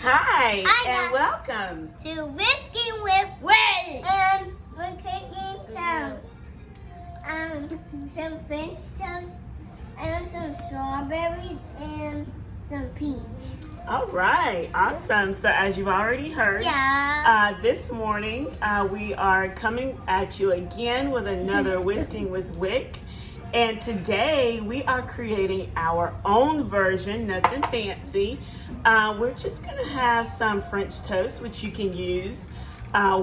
Hi, Hi, and welcome. to Whisking with Will. And we're cooking some French toast and some strawberries and some peach. All right, awesome. So as you've already heard, this morning we are coming at you again with another Whisking with Wick. And today we are creating our own version, nothing fancy. We're just gonna have some French toast, which you can use,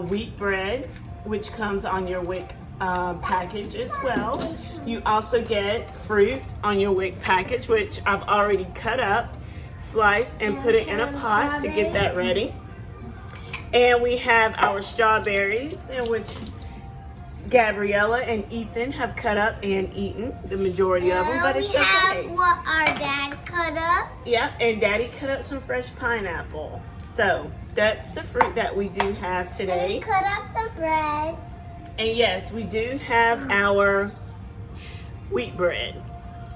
wheat bread, which comes on your Wick package as well. You also get fruit on your Wick package, which I've already cut up, sliced, and put it in a pot to get that ready. And we have our strawberries, in which Gabriella and Ethan have cut up and eaten the majority of them, but it's okay. We have what our dad cut up. Yeah, and Daddy cut up some fresh pineapple. So that's the fruit that we do have And today. we cut up some bread. And yes, we do have our wheat bread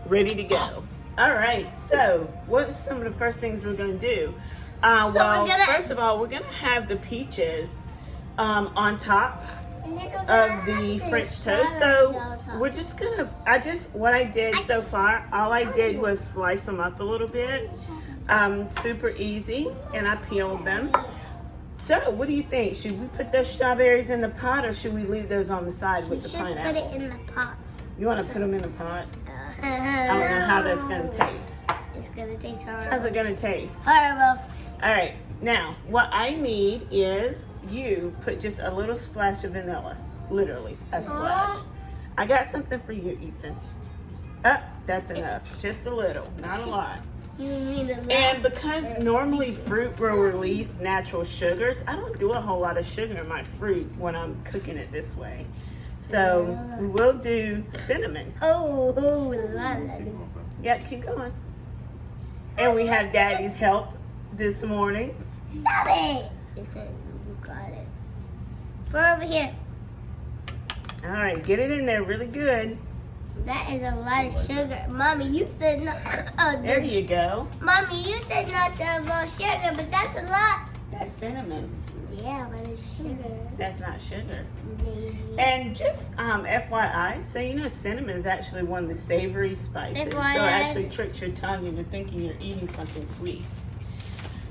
ready to go. All right, so what's some of the first things we're going to do? First of all, we're going to have the peaches on top of the French toast. So we're just gonna, what I did so far, all I did was slice them up a little bit. Super easy, and I peeled them. So what do you think? Should we put those strawberries in the pot, or should we leave those on the side with the pineapple? Put it in the pot. You want to put them in the pot? I don't know how that's gonna taste. It's gonna taste horrible. How's it gonna taste? Horrible. All right, now what I need is you put just a little splash of vanilla, literally a splash. I got something for you, Ethan. That's enough, just a little, not a lot. You mean a lot? And because normally fruit will release natural sugars, I don't do a whole lot of sugar in my fruit when I'm cooking it this way. So we will do cinnamon. Oh, la. Yeah, keep going. And we have Daddy's help this morning. Stop it! You got it. Put over here. All right, get it in there really good. That is a lot of sugar. Mommy, you said not. There you go. Mommy, you said not to have sugar, but that's a lot. That's cinnamon. Yeah, but it's sugar. That's not sugar. Maybe. And just FYI, so you know cinnamon is actually one of the savory spices. So it actually tricks your tongue into thinking you're eating something sweet.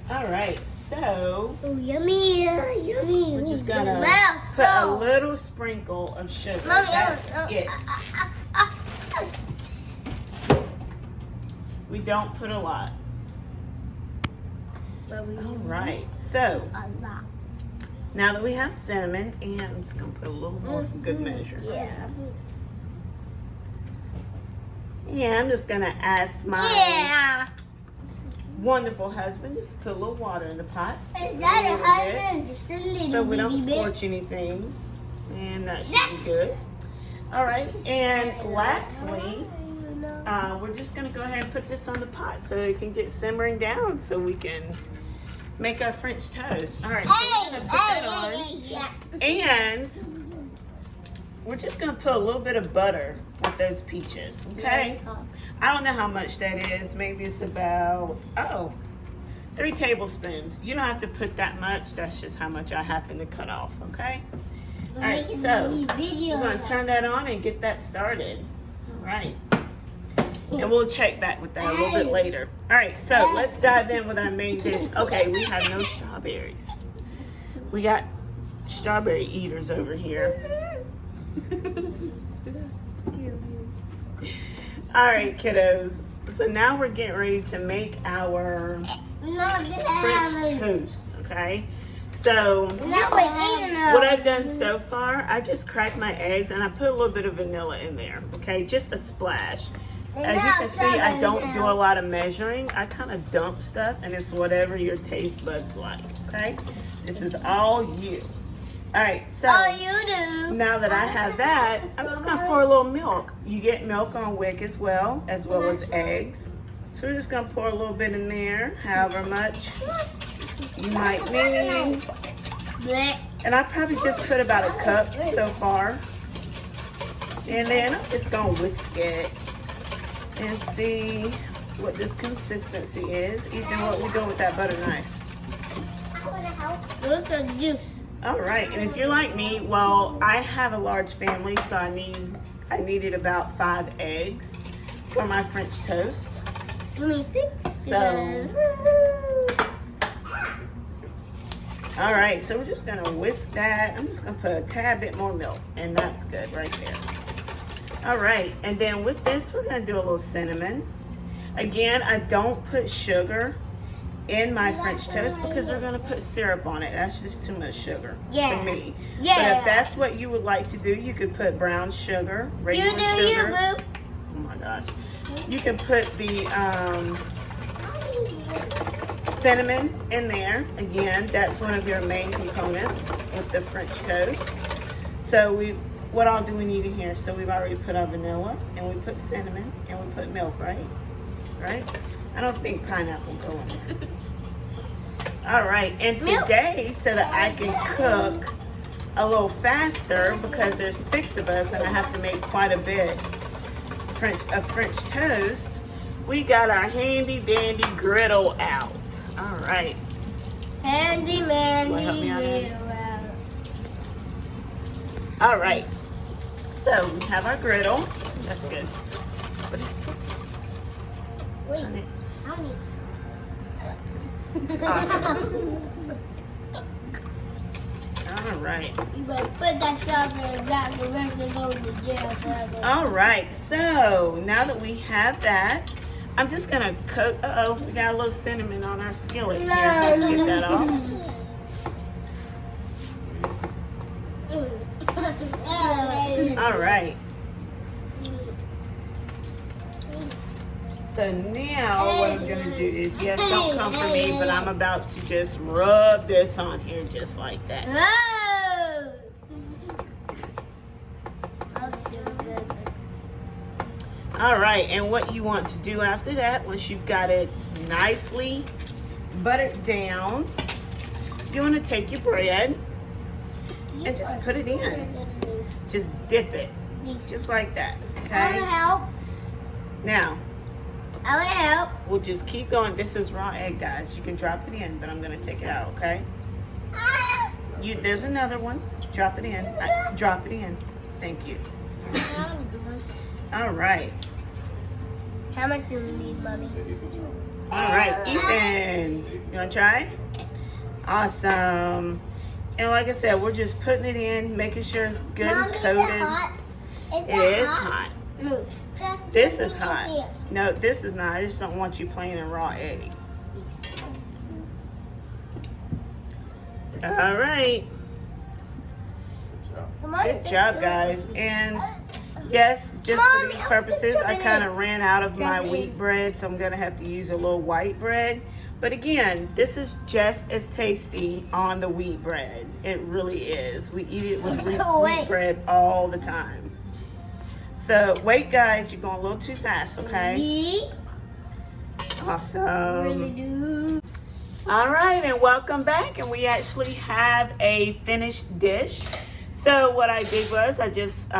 All right, so Oh, yummy, yummy. we're just gonna Smells put a so. little sprinkle of sugar. Mommy, That's it. We don't put a lot. But we All right, so a lot. now that we have cinnamon, and I'm just gonna put a little more for good measure. Yeah. Yeah, I'm just gonna ask my Yeah. wonderful husband just put a little water in the pot. Is that a little bit, husband? Just a little so we don't bitty bit. scorch anything. And that should be good. All right, and lastly, we're just gonna go ahead and put this on the pot so it can get simmering down so we can make our French toast. All right, so we're gonna put that on. Yeah. And we're just gonna put a little bit of butter with those peaches, okay? I don't know how much that is. Maybe it's about, 3 tablespoons. You don't have to put that much. That's just how much I happen to cut off, okay? All right, so we're gonna turn that on and get that started. All right. And we'll check back with that a little bit later. All right, so let's dive in with our main dish. Okay, we have no strawberries. We got strawberry eaters over here. All right, kiddos. So now we're getting ready to make our French toast, okay? So what I've done so far, I just cracked my eggs and I put a little bit of vanilla in there, okay? Just a splash. As you can see, I don't do a lot of measuring. I kind of dump stuff, and it's whatever your taste buds like, okay? This is all you. All right, so you do. now that I have that, I'm just gonna pour a little milk. You get milk on Wick as well as eggs. So we're just gonna pour a little bit in there, however much you might need. And I probably just put about a cup so far. And then I'm just gonna whisk it and see what this consistency is. Ethan, what we doing with that butter knife? Look at juice. All right, and if you're like me, well, I have a large family, so I needed about 5 eggs for my French toast. You mean 6? So, all right, so we're just gonna whisk that. I'm just gonna put a tad bit more milk, and that's good right there. All right, and then with this, we're gonna do a little cinnamon. Again, I don't put sugar in my French toast because they're gonna put syrup on it. That's just too much sugar for me. Yeah. But if that's what you would like to do, you could put brown sugar, regular sugar. boo. Oh my gosh. You can put the cinnamon in there. Again, that's one of your main components with the French toast. So what all do we need in here? So we've already put our vanilla, and we put cinnamon, and we put milk, right? Right? I don't think pineapple go in there. All right, and today, so that I can cook a little faster, because there's 6 of us and I have to make quite a bit of French toast, we got our handy dandy griddle out. All right. Handy Wanna help me out, mandy. Annie? All right. So we have our griddle. That's good. Wait, On it. I need. Awesome. All right. You better put that strawberry back the rest is going to jail forever. All right. So now that we have that, I'm just gonna cook. We got a little cinnamon on our skillet here. Let's get that off. All right. So now what I'm gonna do is, yes, don't come for me, but I'm about to just rub this on here just like that. Oh! That's so good. All right, and what you want to do after that, once you've got it nicely buttered down, you want to take your bread and just put it in. Just dip it, just like that, I want okay? to help. Now, I want to help. we'll just keep going. This is raw egg, guys. You can drop it in, but I'm gonna take it out, okay? There's another one. Drop it in. Drop it in. Thank you. I want to do one. All right. How much do we need, Mommy? All right, Ethan. You wanna try? Awesome. And like I said, we're just putting it in, making sure it's good and Mommy, coated. is it hot? It is hot. No. This is hot. No, this is not. I just don't want you playing in raw egg. All right. Come on. Good job, guys. And yes, just for these purposes, I kind of ran out of my wheat bread, so I'm going to have to use a little white bread. But again, this is just as tasty on the wheat bread. It really is. We eat it with wheat bread all the time. So, wait, guys, you're going a little too fast, okay? Awesome. All right, and welcome back. And we actually have a finished dish. So, what I did was I just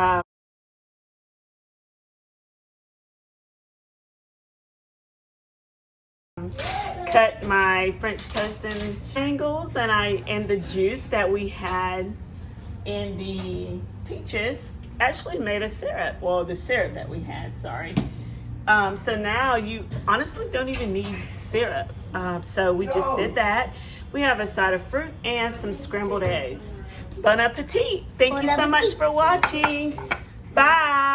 cut my French toast in triangles, and the juice that we had in the peaches actually made a syrup. Well, the syrup that we had, sorry. So now you honestly don't even need syrup. So we just did that. We have a side of fruit and some scrambled eggs. Bon appetit. Thank you so much for watching. Bye.